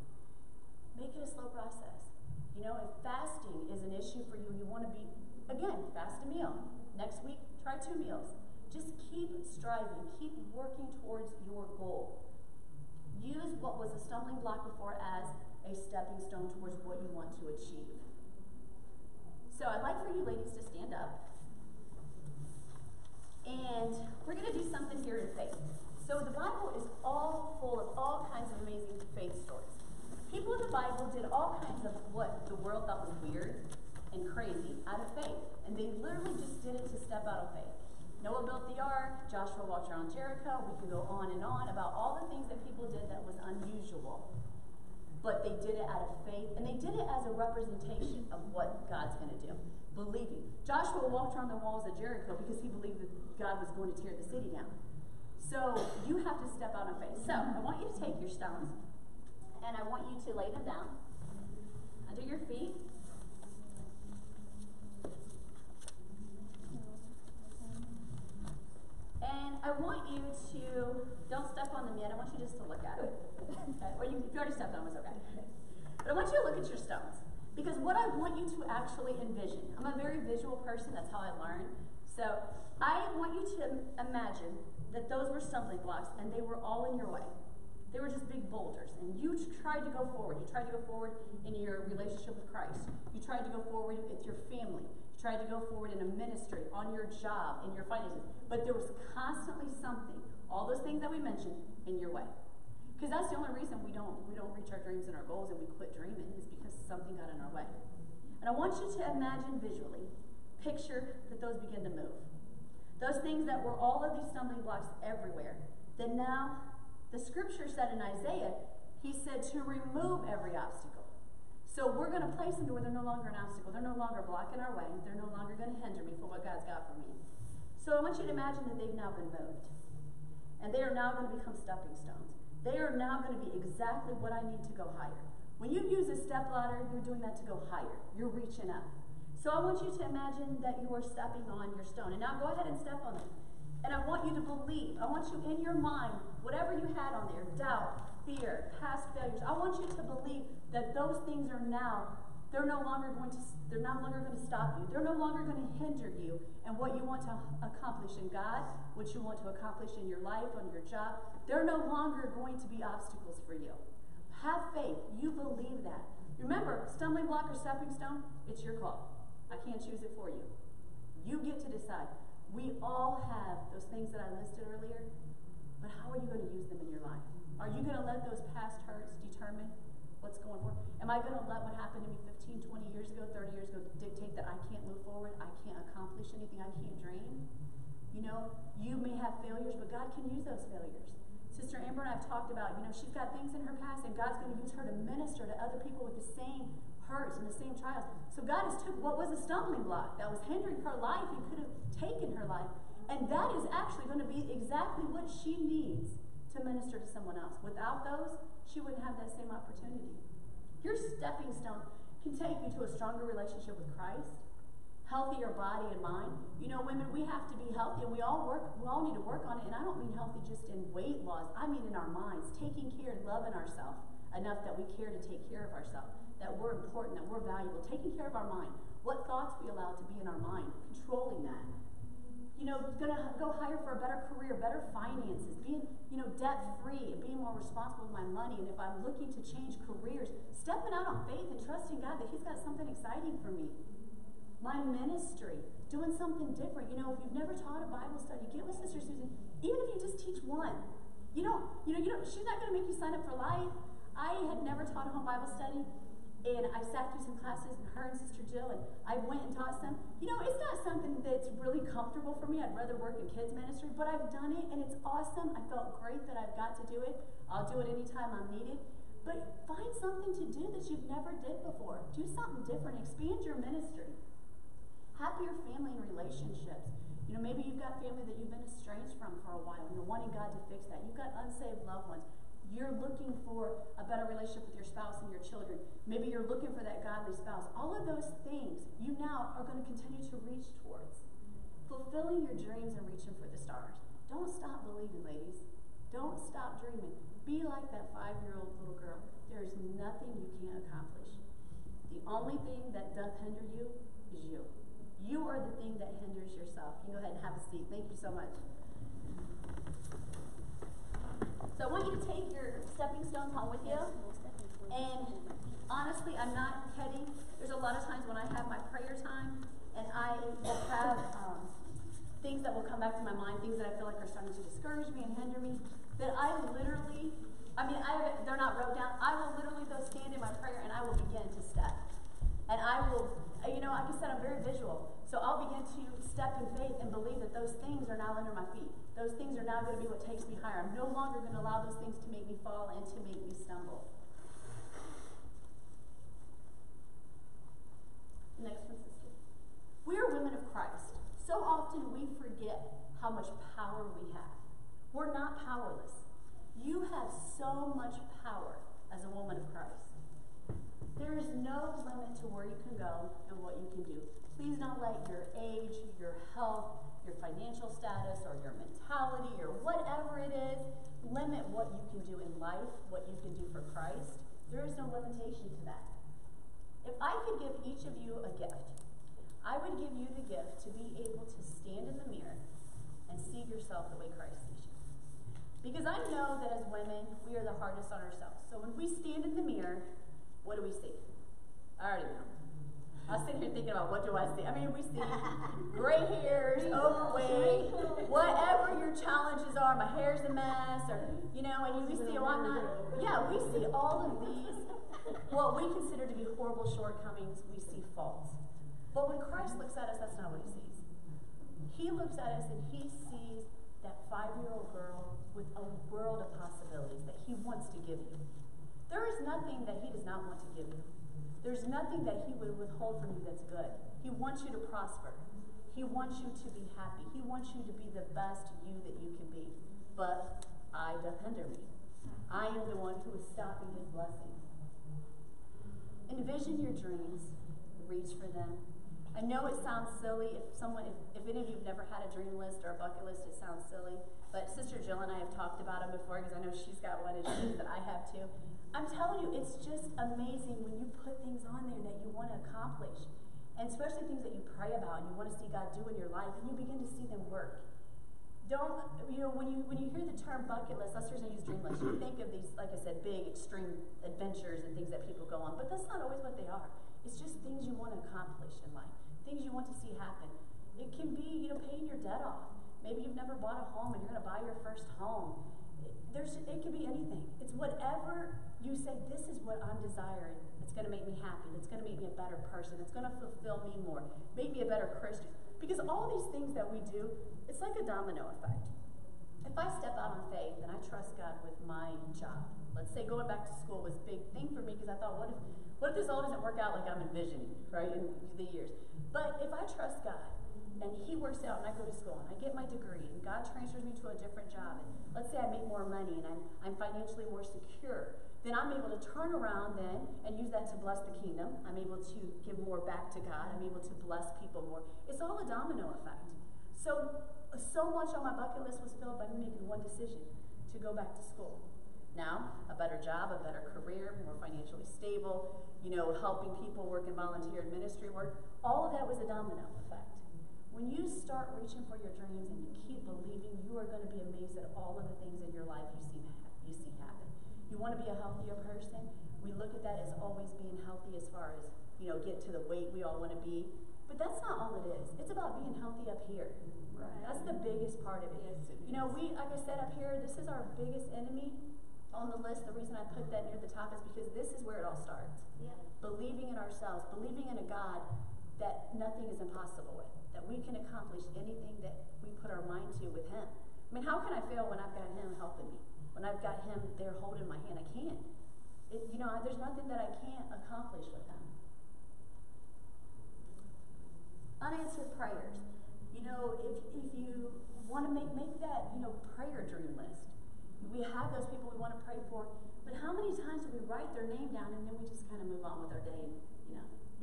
Make it a slow process. If fasting is an issue for you and you want to be, again, fast a meal. Next week, try 2 meals. Just keep striving. Keep working towards your goal. Use what was a stumbling block before as a stepping stone towards what you want to achieve. So I'd like for you ladies to stand up. And we're going to do something here in faith. So the Bible is all full of all kinds of amazing faith stories. People in the Bible did all kinds of what the world thought was weird and crazy out of faith. And they literally just did it to step out of faith. Noah built the ark, Joshua walked around Jericho. We could go on and on about all the things that people did that was unusual. But they did it out of faith, and they did it as a representation of what God's going to do. Believing. Joshua walked around the walls of Jericho because he believed that God was going to tear the city down. So you have to step out in faith. So I want you to take your stones, and I want you to lay them down under your feet. And I want you to, don't step on them yet, I want you just to look at it. Okay? Or if you already stepped on them, it's okay. But I want you to look at your stones. Because what I want you to actually envision, I'm a very visual person, that's how I learn. So I want you to imagine that those were stumbling blocks and they were all in your way. They were just big boulders. And you tried to go forward. You tried to go forward in your relationship with Christ. You tried to go forward with your family. You tried to go forward in a ministry, on your job, in your finances. But there was constantly something, all those things that we mentioned, in your way. Because that's the only reason we don't reach our dreams and our goals and we quit dreaming, is because something got in our way. And I want you to imagine visually, picture that those begin to move. Those things that were all of these stumbling blocks everywhere. Then now, the scripture said in Isaiah, he said to remove every obstacle. So we're going to place them to where they're no longer an obstacle. They're no longer blocking our way. They're no longer going to hinder me for what God's got for me. So I want you to imagine that they've now been moved. And they are now going to become stepping stones. They are now going to be exactly what I need to go higher. When you use a step ladder, you're doing that to go higher. You're reaching up. So I want you to imagine that you are stepping on your stone. And now go ahead and step on it. And I want you to believe. I want you in your mind, whatever you had on there, doubt, fear, past failures, I want you to believe that those things are now, they're no longer going to stop you. They're no longer going to hinder you and what you want to accomplish in God, what you want to accomplish in your life, on your job. They're no longer going to be obstacles for you. Have faith. You believe that. Remember, stumbling block or stepping stone, it's your call. I can't choose it for you. You get to decide. We all have those things that I listed earlier, but how are you going to use them in your life? Are you going to let those past hurts determine what's going forward? Am I going to let what happened to me 15, 20 years ago, 30 years ago dictate that I can't move forward, I can't accomplish anything, I can't dream? You may have failures, but God can use those failures. Sister Amber and I have talked about, she's got things in her past, and God's going to use her to minister to other people with the same hurts and the same trials. So God has took what was a stumbling block that was hindering her life and could have taken her life, and that is actually going to be exactly what she needs to minister to someone else. Without those, she wouldn't have that same opportunity. Your stepping stone can take you to a stronger relationship with Christ, healthier body and mind. Women, we have to be healthy, and we all need to work on it. And I don't mean healthy just in weight loss. I mean in our minds, taking care and loving ourselves enough that we care to take care of ourselves, that we're important, that we're valuable, taking care of our mind. What thoughts we allow to be in our mind, controlling that. gonna go hire for a better career, better finances, being, debt-free and being more responsible with my money. And if I'm looking to change careers, stepping out on faith and trusting God that He's got something exciting for me. My ministry, doing something different. If you've never taught a Bible study, get with Sister Susan. Even if you just teach one, she's not gonna make you sign up for life. I had never taught a home Bible study. And I sat through some classes, and her and Sister Jill, and I went and taught some. It's not something that's really comfortable for me. I'd rather work in kids ministry, but I've done it, and it's awesome. I felt great that I've got to do it. I'll do it anytime I'm needed. But find something to do that you've never did before. Do something different. Expand your ministry. Happier family and relationships. Maybe you've got family that you've been estranged from for a while, and you're wanting God to fix that. You've got unsaved loved ones. You're looking for a better relationship with your spouse and your children. Maybe you're looking for that godly spouse. All of those things you now are going to continue to reach towards. Fulfilling your dreams and reaching for the stars. Don't stop believing, ladies. Don't stop dreaming. Be like that 5-year-old little girl. There is nothing you can't accomplish. The only thing that doth hinder you is you. You are the thing that hinders yourself. You can go ahead and have a seat. Thank you so much. So I want you to take your stepping stones home with you. And honestly, I'm not kidding. There's a lot of times when I have my prayer time, and I will have things that will come back to my mind, things that I feel like are starting to discourage me and hinder me, that I literally, they're not wrote down. I will literally go stand in my prayer, and I will begin to step. And I will, like I said, I'm very visual. So I'll begin to step in faith and believe that those things are now under my feet. Those things are now going to be what takes me higher. I'm no longer going to allow those things to make me fall and to make me stumble. Next one, sister. We are women of Christ. So often we forget how much power we have. We're not powerless. You have so much power as a woman of Christ. There is no limit to where you can go and what you can do. Please don't let your age, your health, your financial status, or your mentality, or whatever it is, limit what you can do in life, what you can do for Christ. There is no limitation to that. If I could give each of you a gift, I would give you the gift to be able to stand in the mirror and see yourself the way Christ sees you. Because I know that as women, we are the hardest on ourselves. So when we stand in the mirror, what do we see? I already know. I was sitting here thinking about, what do I see? We see gray hairs, overweight, whatever your challenges are. My hair's a mess, or, and we see, we see all of these, what we consider to be horrible shortcomings. We see faults. But when Christ looks at us, that's not what He sees. He looks at us and He sees that 5-year-old girl with a world of possibilities that He wants to give you. There is nothing that He does not want to give you. There's nothing that He would withhold from you that's good. He wants you to prosper. He wants you to be happy. He wants you to be the best you that you can be. But I doth hinder me. I am the one who is stopping His blessings. Envision your dreams. Reach for them. I know it sounds silly. If any of you have never had a dream list or a bucket list, it sounds silly. But Sister Jill and I have talked about them before, because I know she's got one and that I have too. I'm telling you, it's just amazing when you put things on there that you want to accomplish. And especially things that you pray about and you want to see God do in your life, and you begin to see them work. When you hear the term bucket list, let's just use dream list, you think of these, like I said, big, extreme adventures and things that people go on. But that's not always what they are. It's just things you want to accomplish in life, things you want to see happen. It can be, paying your debt off. Maybe you've never bought a home and you're going to buy your first home. It can be anything. It's whatever you say, this is what I'm desiring. It's going to make me happy. It's going to make me a better person. It's going to fulfill me more. Make me a better Christian. Because all these things that we do, it's like a domino effect. If I step out on faith and I trust God with my job, let's say going back to school was a big thing for me, because I thought, what if this all doesn't work out like I'm envisioning, right, in the years? But if I trust God, and He works out, and I go to school, and I get my degree, and God transfers me to a different job, and let's say I make more money, and I'm financially more secure, then I'm able to turn around then and use that to bless the kingdom. I'm able to give more back to God. I'm able to bless people more. It's all a domino effect. So much on my bucket list was filled by me making one decision, to go back to school. Now, a better job, a better career, more financially stable, helping people, working volunteer and ministry work, all of that was a domino effect. When you start reaching for your dreams and you keep believing, you are going to be amazed at all of the things in your life you see happen. You want to be a healthier person? We look at that as always being healthy as far as, get to the weight we all want to be. But that's not all it is. It's about being healthy up here. Right. That's the biggest part of it. Yes, it is. Like I said up here, this is our biggest enemy on the list. The reason I put that near the top is because this is where it all starts. Yeah. Believing in ourselves, believing in a God that nothing is impossible with, that we can accomplish anything that we put our mind to with Him. I mean, how can I fail when I've got Him helping me? When I've got Him there holding my hand? I can't. There's nothing that I can't accomplish with Him. Unanswered prayers. If you want to make that, prayer dream list. We have those people we want to pray for, but how many times do we write their name down and then we just kind of move on with our day?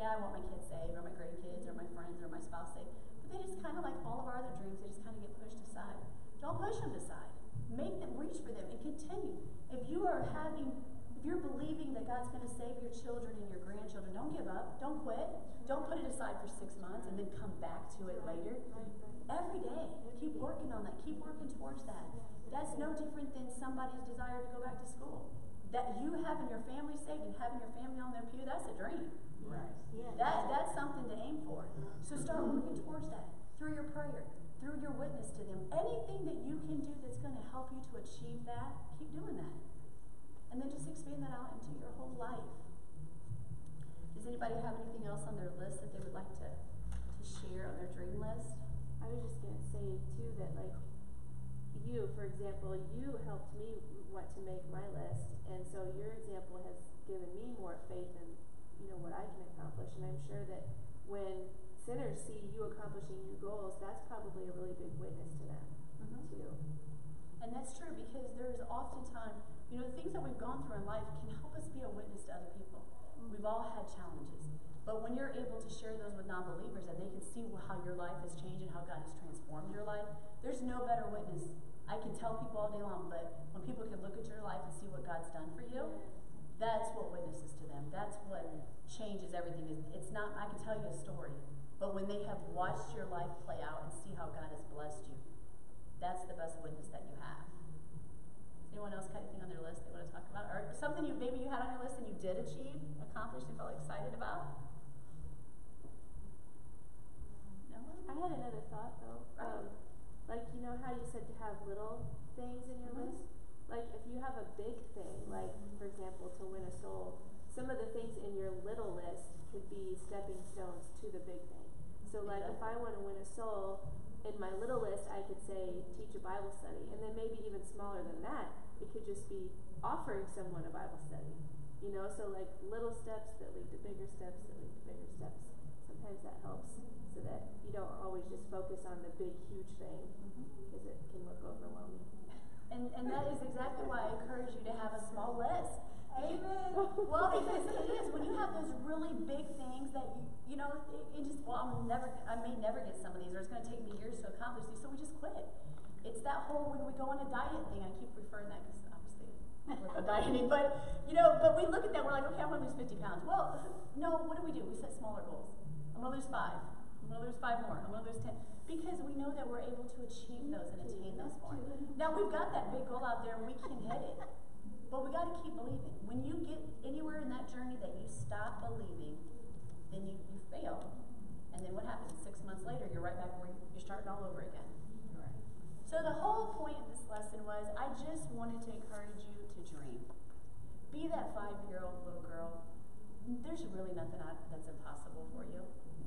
I want my kids saved, or my grandkids, or my friends, or my spouse saved. But they just kind of, like all of our other dreams, they just kind of get pushed aside. Don't push them aside. Make them, reach for them, and continue. If you're believing that God's going to save your children and your grandchildren, don't give up. Don't quit. Don't put it aside for 6 months and then come back to it later. Every day, keep working on that. Keep working towards that. That's no different than somebody's desire to go back to school. That you having your family saved and having your family on their pew, that's a dream. Right. Yeah. That's something to aim for. So start working towards that through your prayer, through your witness to them. Anything that you can do that's going to help you to achieve that, keep doing that. And then just expand that out into your whole life. Does anybody have anything else on their list that they would like to share on their dream list? I was just going to say, too, that, you, for example, you helped me want to make my list, and so your example has given me more faith in, what I can accomplish, and I'm sure that when sinners see you accomplishing your goals, that's probably a really big witness to them, too. And that's true, because there's oftentimes, the things that we've gone through in life can help us be a witness to other people. We've all had challenges. But when you're able to share those with non-believers and they can see how your life has changed and how God has transformed your life, there's no better witness. I can tell people all day long, but when people can look at your life and see what God's done for you, that's what witnesses to them. That's what changes everything. It's not, I can tell you a story, but when they have watched your life play out and see how God has blessed you, that's the best witness that you have. Does anyone else got anything on their list they want to talk about? Or something maybe you had on your list and you did achieve, accomplished, and felt excited about? No one? I had another thought, though. Right. How you said to have little things in your list? If you have a big thing, for example, to win a soul, some of the things in your little list could be stepping stones to the big thing. So, if I want to win a soul, in my little list, I could say, teach a Bible study. And then maybe even smaller than that, it could just be offering someone a Bible study. So little steps that lead to bigger steps that lead to bigger steps. Sometimes that helps so that you don't always just focus on the big, huge thing, because it can look overwhelming. And that is exactly why I encourage you to have a small list. Amen. Well, because it is, when you have those really big things that I may never get some of these, or it's going to take me years to accomplish these, so we just quit. It's that whole, when we go on a diet thing, I keep referring that because obviously we're not dieting, but we look at that, we're like, okay, I want to lose 50 pounds. Well, no, what do? We set smaller goals. I'm going to lose 5. I'm going to lose 5 more. I'm going to lose 10. Because we know that we're able to achieve those and attain those more. Now, we've got that big goal out there and we can hit it. But we got to keep believing. When you get anywhere in that journey that you stop believing, then you fail. And then what happens? 6 months later, you're right back where you're starting all over again. Right. So the whole point of this lesson was, I just wanted to encourage you to dream. Be that 5-year-old little girl. There's really nothing that's impossible for you.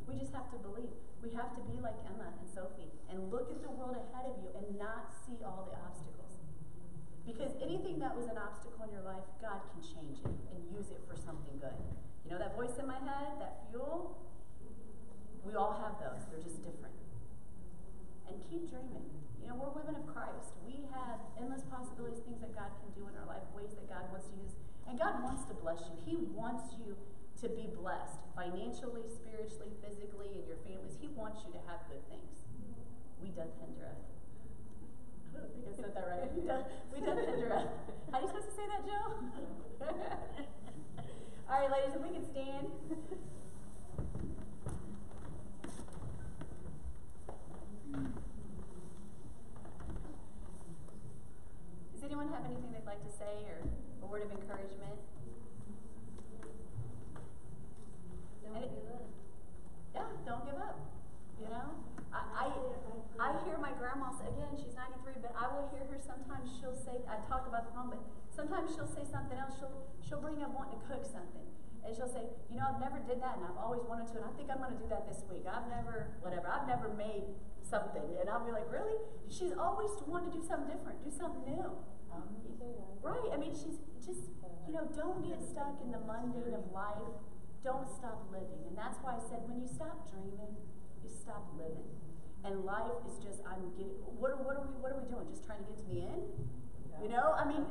We just have to believe. We have to be like Emma and Sophie and look at the world ahead of you and not see all the obstacles. Because anything that was an obstacle in your life, God can change it and use it for something good. That voice in my head, that fuel, we all have those. They're just different. And keep dreaming. We're women of Christ. We have endless possibilities, things that God can do in our life, ways that God wants to use. And God wants to bless you. He wants you to be blessed financially, spiritually, physically, and your families. He wants you to have good things. We done Pendra. I don't think I said that right. We done Pendra. How are you supposed to say that, Joe? All right, ladies, if we can stand. say or a word of encouragement? Don't give up. Yeah, don't give up. You know, I hear my grandma say, again, she's 93, but I will hear her sometimes. She'll say, I talk about the phone, but sometimes she'll say something else. She'll bring up wanting to cook something, and she'll say, you know, I've never did that, and I've always wanted to, and I think I'm going to do that this week. I've never made something, and I'll be like, really? She's always wanted to do something different, do something new. Right? I mean, she's just, you know, don't get stuck in the mundane of life. Don't stop living. And that's why I said, when you stop dreaming, you stop living. And life is just, what are we doing? Just trying to get to the end? You know, I mean,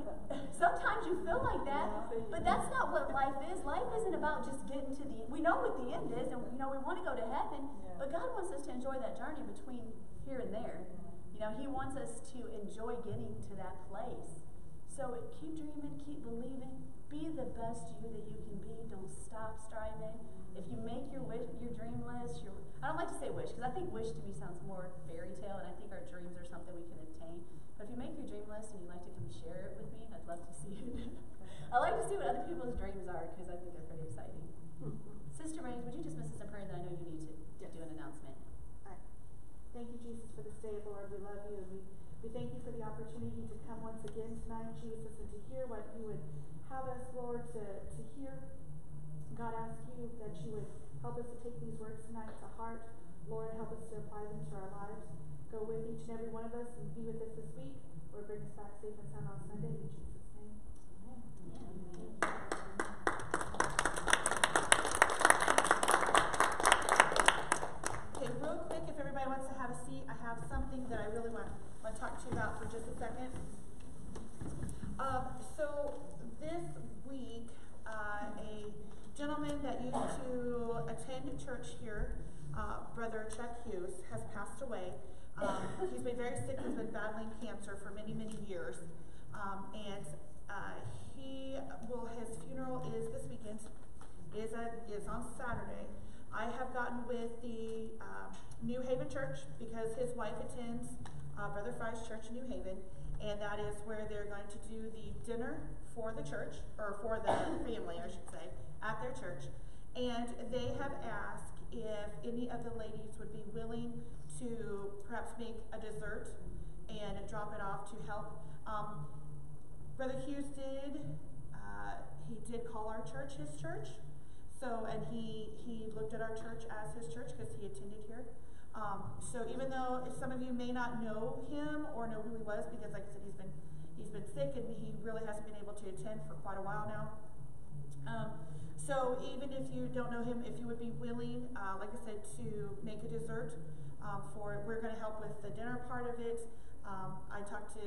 sometimes you feel like that, but that's not what life is. Life isn't about just getting to the end. We know what the end is, and you know, we want to go to heaven, but God wants us to enjoy that journey between here and there. You know, He wants us to enjoy getting to that place. So keep dreaming, keep believing, be the best you that you can be. Don't stop striving. If you make your dream list, I don't like to say wish, because I think wish to me sounds more fairy tale, and I think our dreams are something we can obtain. But if you make your dream list and you'd like to come share it with me, I'd love to see it. I like to see what other people's dreams are, because I think they're pretty exciting. Sister Rains, would you dismiss us in prayer? That I know you need to do an announcement. All right. Thank you, Jesus, for this day, Lord. We love you, and we thank you for the opportunity to come once again tonight, Jesus, and to hear what you would have us, Lord, to hear. God, ask you that you would help us to take these words tonight to heart. Lord, help us to apply them to our lives. Go with each and every one of us and be with us this week. Lord, bring us back safe and sound on Sunday. In Jesus' name. Amen. Okay, real quick, if everybody wants to have a seat, I have something that I really want to talk to you about for just a second. So this week, a gentleman that used to attend church here, Brother Chuck Hughes, has passed away. He's been very sick. He's been battling cancer for many, many years. And his funeral is this weekend, is on Saturday. I have gotten with the New Haven Church, because his wife attends Brother Fry's church in New Haven, and that is where they're going to do the dinner for the church, or for the family, I should say, at their church. And they have asked if any of the ladies would be willing to perhaps make a dessert and drop it off to help. Brother Hughes he did call our church his church. So, and he looked at our church as his church because he attended here. So even though some of you may not know him or know who he was, because like I said, he's been sick and he really hasn't been able to attend for quite a while now. So even if you don't know him, if you would be willing, like I said, to make a dessert we're going to help with the dinner part of it. I talked to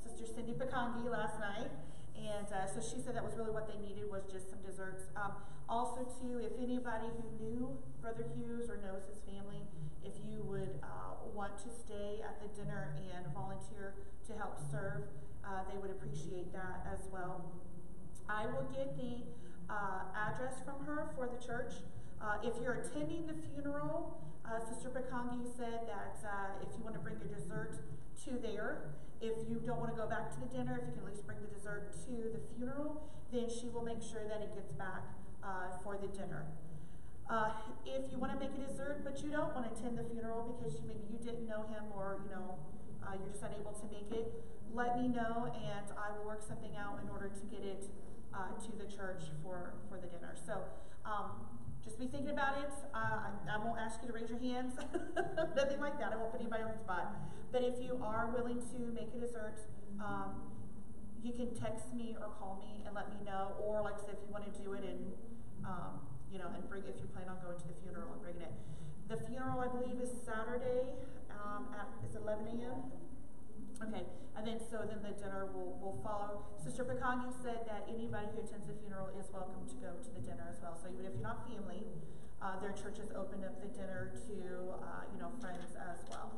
Sister Cindy Picongi last night, and so she said that was really what they needed, was just some desserts. Also, too, if anybody who knew Brother Hughes or knows his family, if you would want to stay at the dinner and volunteer to help serve, they would appreciate that as well. I will get the address from her for the church. If you're attending the funeral, Sister Picongi said that if you want to bring your dessert to there, if you don't want to go back to the dinner, if you can at least bring the dessert to the funeral, then she will make sure that it gets back for the dinner. If you want to make a dessert, but you don't want to attend the funeral because maybe you didn't know him, or you're just unable to make it, let me know, and I will work something out in order to get it to the church for the dinner. So just be thinking about it. I won't ask you to raise your hands, nothing like that. I won't put anybody on the spot. But if you are willing to make a dessert, you can text me or call me and let me know. Or like I said, if you want to do it and and bring, if you plan on going to the funeral and bringing it. The funeral, I believe, is Saturday it's 11 a.m. Okay, and then the dinner will follow. Sister Picongi said that anybody who attends the funeral is welcome to go to the dinner as well. So even if you're not family, their churches open up the dinner to friends as well.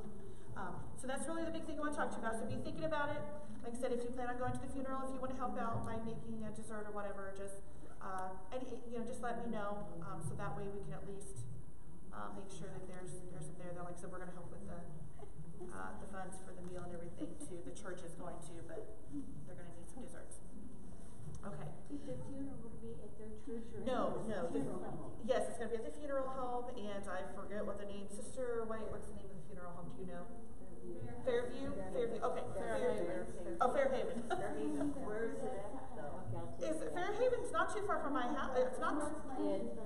So that's really the big thing I want to talk to you about. So be thinking about it. Like I said, if you plan on going to the funeral, if you want to help out by making a dessert or whatever, just just let me know. So that way we can at least make sure that there's some there. Like I said, we're going to help with the funds for the meal and everything too. The church is going to, but they're going to need some desserts. Okay. Is the funeral gonna be at their church or? No. Funeral home? Yes, it's gonna be at the funeral home, and I forget what the name, Sister White, what's the name of the funeral home, do you know? Fairview, okay. Fairhaven. Oh, Fairhaven. Where is it at though? Fairhaven's not too far from my house, it's not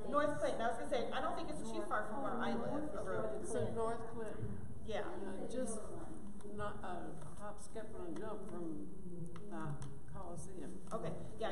North Clinton, I was gonna say, I don't think it's too far from where I live. So North Clinton, Yeah, just not, hop, skip, and a jump from, Coliseum. okay, yeah,